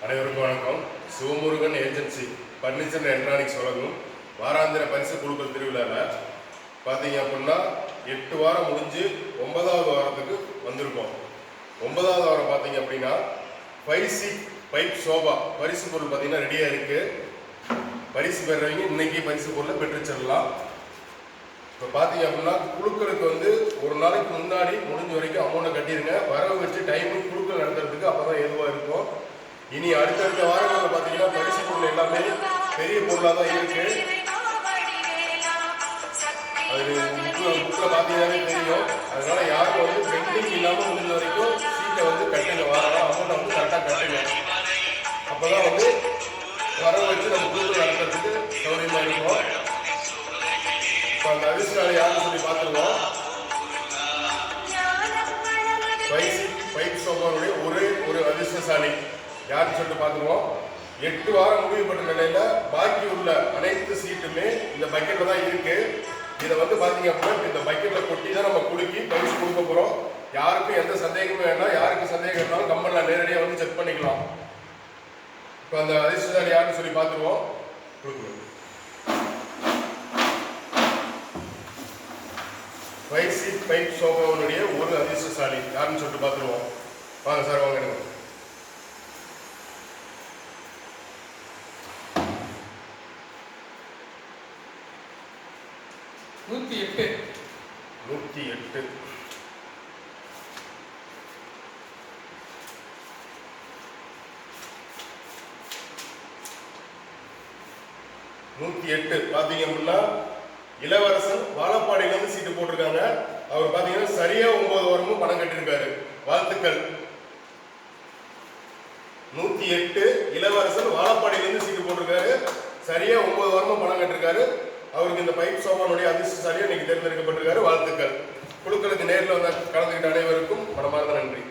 அனைவருக்கும் வணக்கம். Sivamurugan agency furniture electronics வழங்கும் வாராந்திர பரிசு குழுக்கள் திருவிழாவில் பார்த்தீங்க அப்படின்னா 8 வாரம் முடிஞ்சு 9வது வாரத்துக்கு வந்திருக்கோம். 9வது வாரம் பார்த்தீங்க அப்படின்னா 5 சீட் பைப் சோபா பரிசு பொருள் பார்த்தீங்கன்னா ரெடியாக இருக்குது. பரிசு பெறுறவங்க இன்னைக்கு பரிசு பொருளை பெற்று செல்லலாம். இப்போ பார்த்தீங்க அப்படின்னா குழுக்களுக்கு வந்து ஒரு நாளைக்கு முன்னாடி முடிஞ்ச வரைக்கும் அமௌண்ட்டை கட்டிடுங்க. வரவு வச்சு டைமுக்கு குழுக்கள் நடத்துறதுக்கு அப்போ தான் எதுவாக இருக்கும். இனி அடுத்தடுத்த வாரங்களில் பார்த்தீங்கன்னா பரிசு பொருள் எல்லாமே பெரிய பொருளாக தான் இருக்கு. அது புக்கில் பார்த்தீங்கன்னாலே தெரியும். அதனால யாரும் வந்து பெண்டிங் இல்லாமல் முடிஞ்ச வரைக்கும் சீட்டை வந்து கட்டுங்க, வாரம் அமௌண்ட்டை வந்து கரெக்டாக கட்டுங்க. அப்போ தான் வந்து வரவு வச்சு நம்ம குழுக்கள் நடத்துறதுக்கு சௌகரியமாக இருக்கும். இப்போ அந்த அதிர்ஷ்டாலை யாருன்னு சொல்லி பார்த்துருவோம். பைப் சோபாவுடைய ஒரே ஒரு அதிர்ஷ்டசாலி யாருன்னு சொல்லிட்டு பார்த்துருவோம். 8 வாரம் முடிவுபட்ட நிலையில பாக்கி உள்ள அனைத்து சீட்டுமே இந்த பக்கெட்ல தான் இருக்கு. இதை வந்து பாத்தீங்க அப்படின்னா இந்த பக்கெட்ல கொட்டி தான் நம்ம குலுக்கி பரிசு கொடுக்க போறோம். யாருக்கும் எந்த சந்தேகமும் வேண்டாம். யாருக்கு சந்தேகம் இருந்தாலும் கம்பெனில நேரடியாக வந்து செக் பண்ணிக்கலாம். இப்போ அந்த அதிர்ஷ்டசாலி யாருன்னு சொல்லி பார்த்துருவோம். பைப் சோபாவுடைய ஒரு அதிர்ஷ்டசாலி யாருன்னு சொல்லிட்டு பார்த்துருவோம். வாங்க சார், வாங்க. 108 பாத்தீங்க அப்படின்னா இளவரசன் வாழப்பாடியிலிருந்து சீட்டு போட்டிருக்காங்க. அவர் பாத்தீங்கன்னா சரியா 9 வாரமும் பணம் கட்டிருக்காரு. வாழ்த்துக்கள். 108 இளவரசன் வாழப்பாடியிலிருந்து சீட்டு போட்டிருக்காரு. சரியா 9 வாரமும் பணம் கட்டிருக்காரு. அவருக்கு இந்த பைப் சோபானுடைய அதிர்ஷ்டசாலியா இன்னைக்கு தேர்ந்தெடுக்கப்பட்டிருக்காரு. வாழ்த்துக்கள். குழுக்களுக்கு நேரில் வந்து கலந்துக்கிட்ட அனைவருக்கும் மனமார்ந்த நன்றி.